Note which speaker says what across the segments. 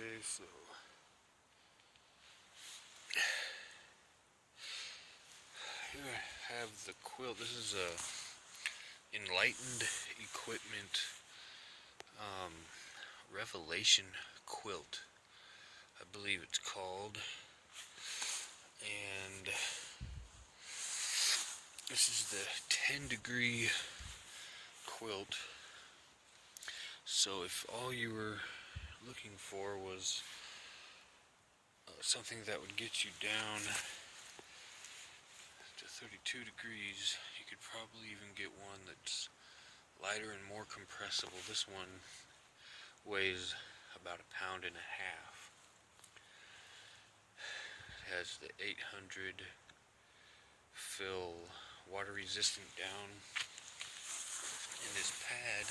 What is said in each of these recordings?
Speaker 1: Okay, so here I have the quilt. This is a Enlightened Equipment Revelation quilt, I believe it's called. And this is the 10-degree quilt. So if all you were looking for was something that would get you down to 32 degrees, you could probably even get one that's lighter and more compressible. This one weighs about 1.5 pounds. It has the 800 fill water resistant down, and this pad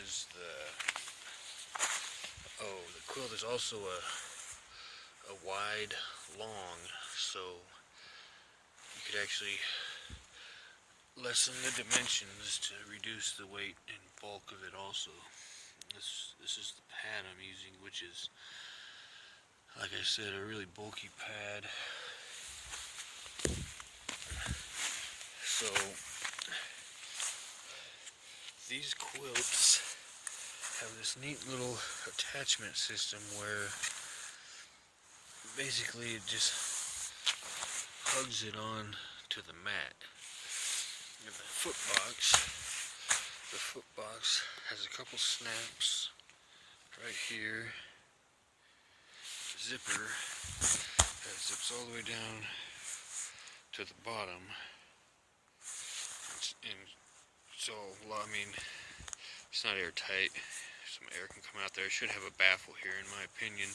Speaker 1: is the quilt is also a wide long, so you could actually lessen the dimensions to reduce the weight and bulk of it also. This is the pad I'm using, which is, like I said, a really bulky pad. So these quilts have this neat little attachment system where basically it just hugs it on to the mat. And the foot box has a couple snaps right here. Zipper that zips all the way down to the bottom. And so, I mean, it's not airtight. Some air can come out there. It should have a baffle here, in my opinion,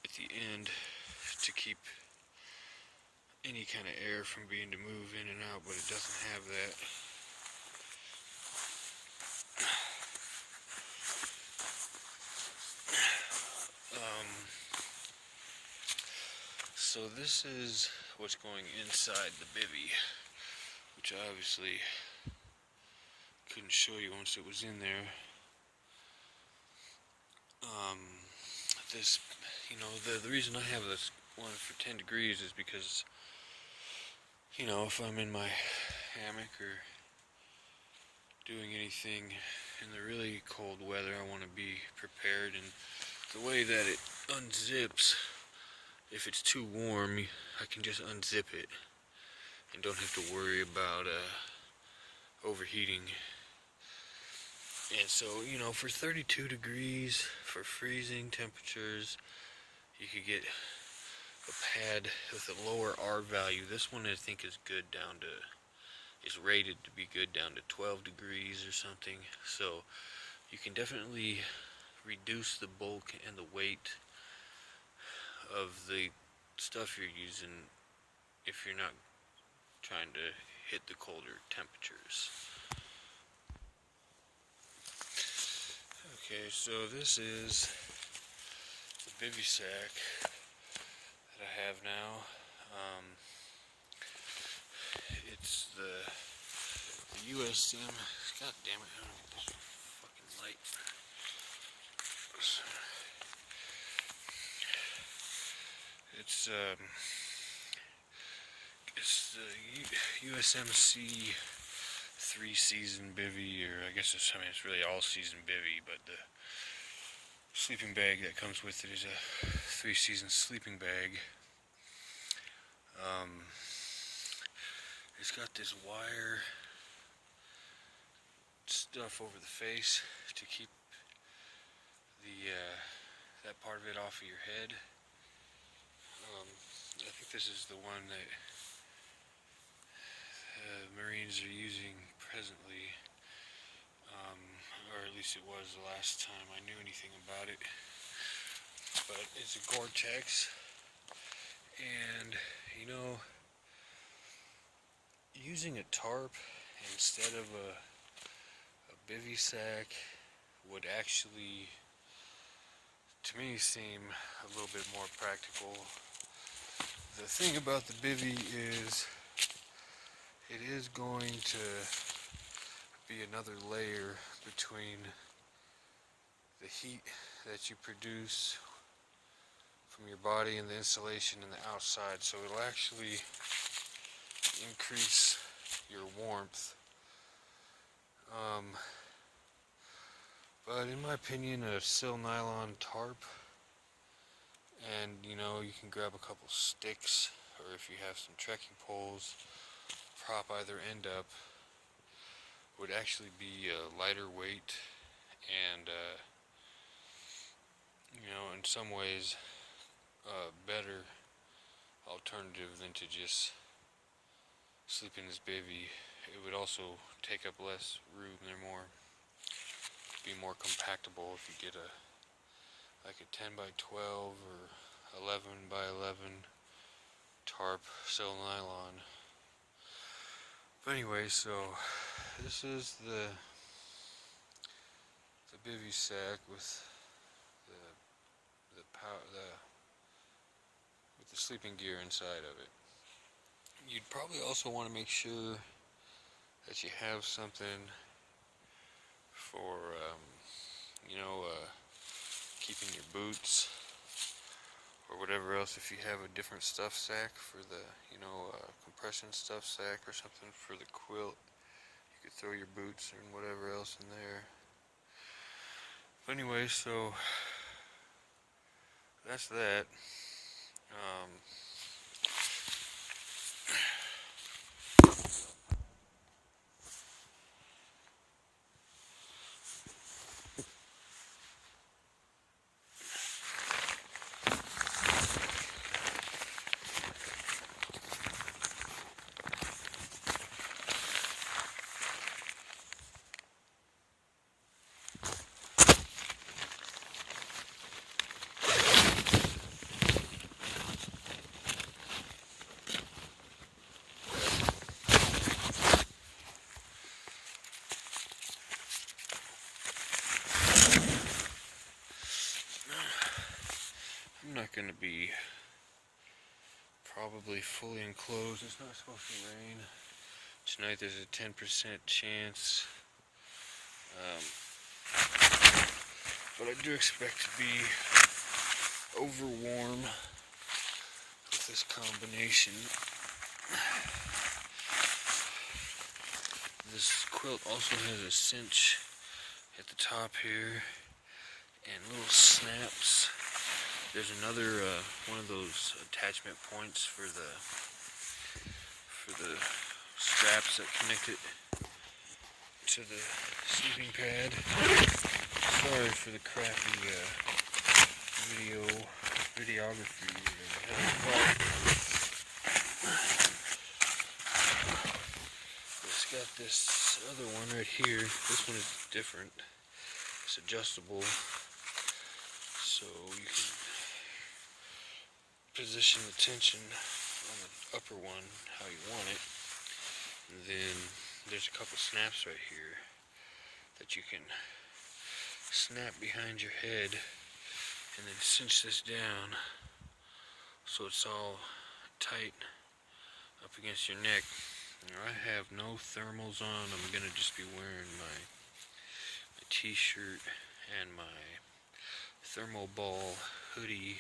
Speaker 1: at the end to keep any kind of air from being to move in and out, but it doesn't have that. So this is what's going inside the bivvy, which I obviously couldn't show you once it was in there. This, the reason I have this one for 10 degrees is because, if I'm in my hammock or doing anything in the really cold weather, I want to be prepared. And the way that it unzips, if it's too warm, I can just unzip it and don't have to worry about overheating. And so, for 32 degrees, for freezing temperatures, you could get a pad with a lower R value. This one I think is rated to be good down to 12 degrees or something. So you can definitely reduce the bulk and the weight of the stuff you're using if you're not trying to hit the colder temperatures. Okay, so this is the bivvy sack that I have now. It's the USM. God damn it! I don't get this fucking light. It's the USMC 3-season bivvy, or I guess it's really all-season bivvy, but the sleeping bag that comes with it is a 3-season sleeping bag. It's got this wire stuff over the face to keep that part of it off of your head. I think this is the one that Marines are using presently, or at least it was the last time I knew anything about it. But it's a Gore-Tex, and using a tarp instead of a bivvy sack would actually, to me, seem a little bit more practical. The thing about the bivvy is it is going to be another layer between the heat that you produce from your body and the insulation in the outside, so it'll actually increase your warmth. But in my opinion, a sil nylon tarp, and you can grab a couple sticks, or if you have some trekking poles, prop either end up, would actually be lighter weight and in some ways better alternative than to just sleep in this bivvy. It would also take up less room. They're be more compactable if you get like a 10 by 12 or 11 by 11 tarp sil nylon. But anyway, so this is the bivvy sack with with the sleeping gear inside of it. You'd probably also want to make sure that you have something for keeping your boots or whatever else. If you have a different stuff sack for the compression stuff sack or something for the quilt, you could throw your boots and whatever else in there. But anyway, so that's that. I'm not going to be probably fully enclosed. It's not supposed to rain tonight. There's a 10% chance, but I do expect to be over warm with this combination. This quilt also has a cinch at the top here and little snaps. There's another one of those attachment points for the straps that connect it to the sleeping pad. Sorry for the crappy videography. It's got this other one right here. This one is different. It's adjustable, so you can position the tension on the upper one how you want it. And then there's a couple snaps right here that you can snap behind your head and then cinch this down so it's all tight up against your neck. Now, I have no thermals on. I'm gonna just be wearing my t-shirt and my thermal ball hoodie,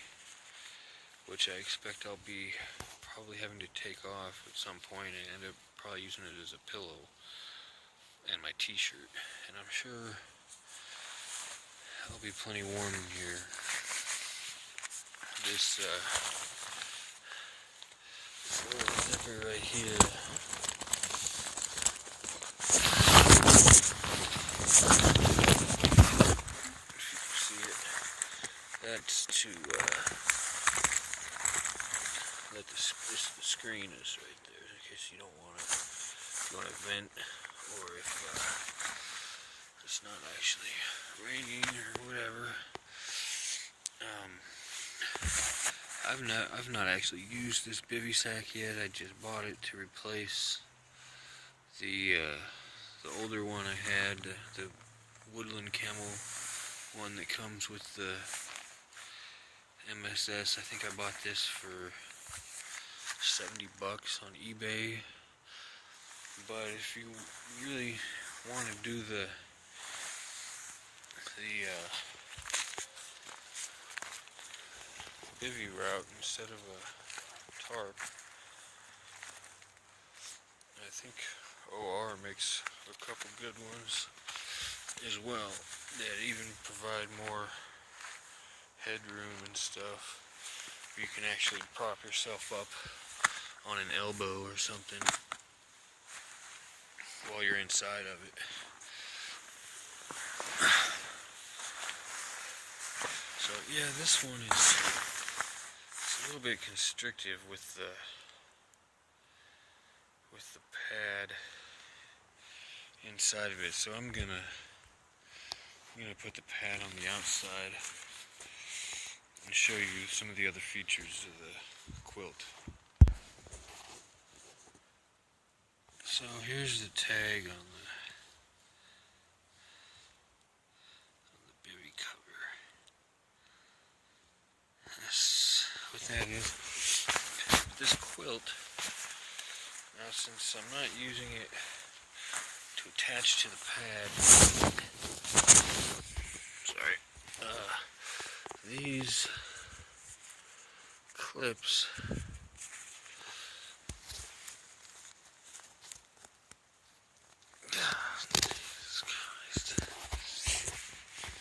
Speaker 1: which I expect I'll be probably having to take off at some point and end up probably using it as a pillow, and my t-shirt. And I'm sure I'll be plenty warm in here. This little zipper right here, if you can see it, that's to let the screen is right there in case you don't want to vent, or if it's not actually raining or whatever. I've not actually used this bivvy sack yet. I just bought it to replace the older one I had, the woodland camel one that comes with the MSS. I think I bought this for $70 on eBay. But if you really want to do the bivvy route instead of a tarp. I think OR makes a couple good ones as well that even provide more headroom and stuff. You can actually prop yourself up on an elbow or something while you're inside of it. So yeah, this one is a little bit constrictive with the pad inside of it. So I'm gonna put the pad on the outside and show you some of the other features of the quilt. So here's the tag on the bivvy cover. What that is, this quilt, now since I'm not using it to attach to the pad, sorry, these clips Jesus Christ,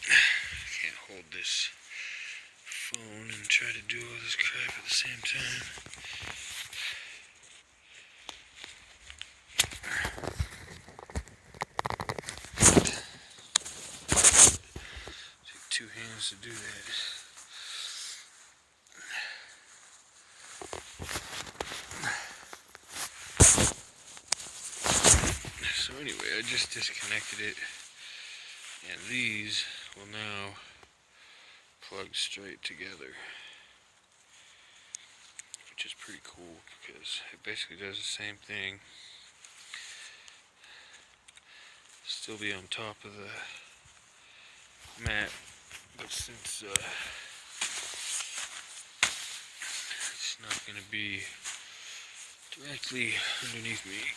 Speaker 1: I can't hold this phone and try to do all this crap at the same time. Take two hands to do that. So anyway, I just disconnected it, and these will now plug straight together, which is pretty cool because it basically does the same thing. Still be on top of the mat, but since it's not going to be directly underneath me,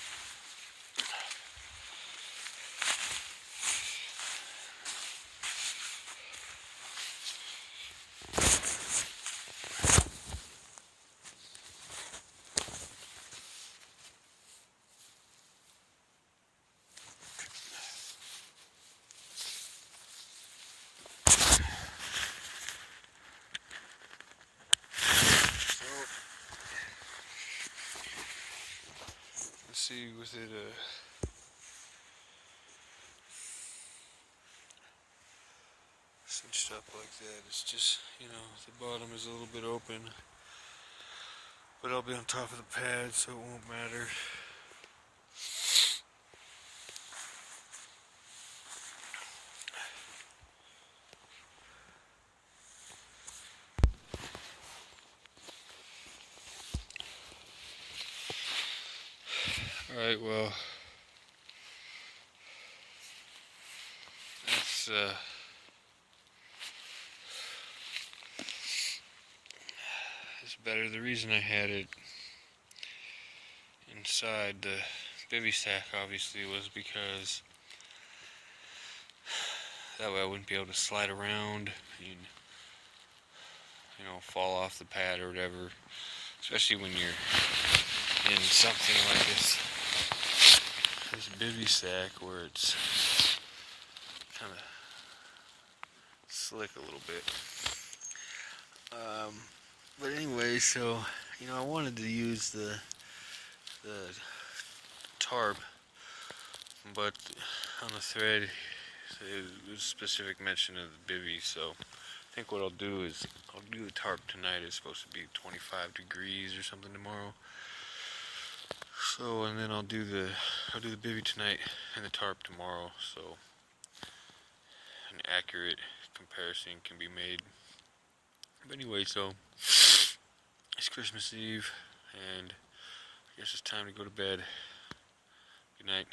Speaker 1: see with it cinched up like that, it's just, the bottom is a little bit open, but I'll be on top of the pad, so it won't matter. Alright, well, that's better. The reason I had it inside the bivvy sack obviously was because that way I wouldn't be able to slide around and fall off the pad or whatever, especially when you're in something like this bivvy sack where it's kind of slick a little bit. But anyway, so I wanted to use the tarp, but on the thread it was specific mention of the bivvy, so I think what I'll do is I'll do the tarp tonight. It's supposed to be 25 degrees or something tomorrow. So, and then I'll do the bivvy tonight and the tarp tomorrow, so an accurate comparison can be made. But anyway, so it's Christmas Eve, and I guess it's time to go to bed. Good night.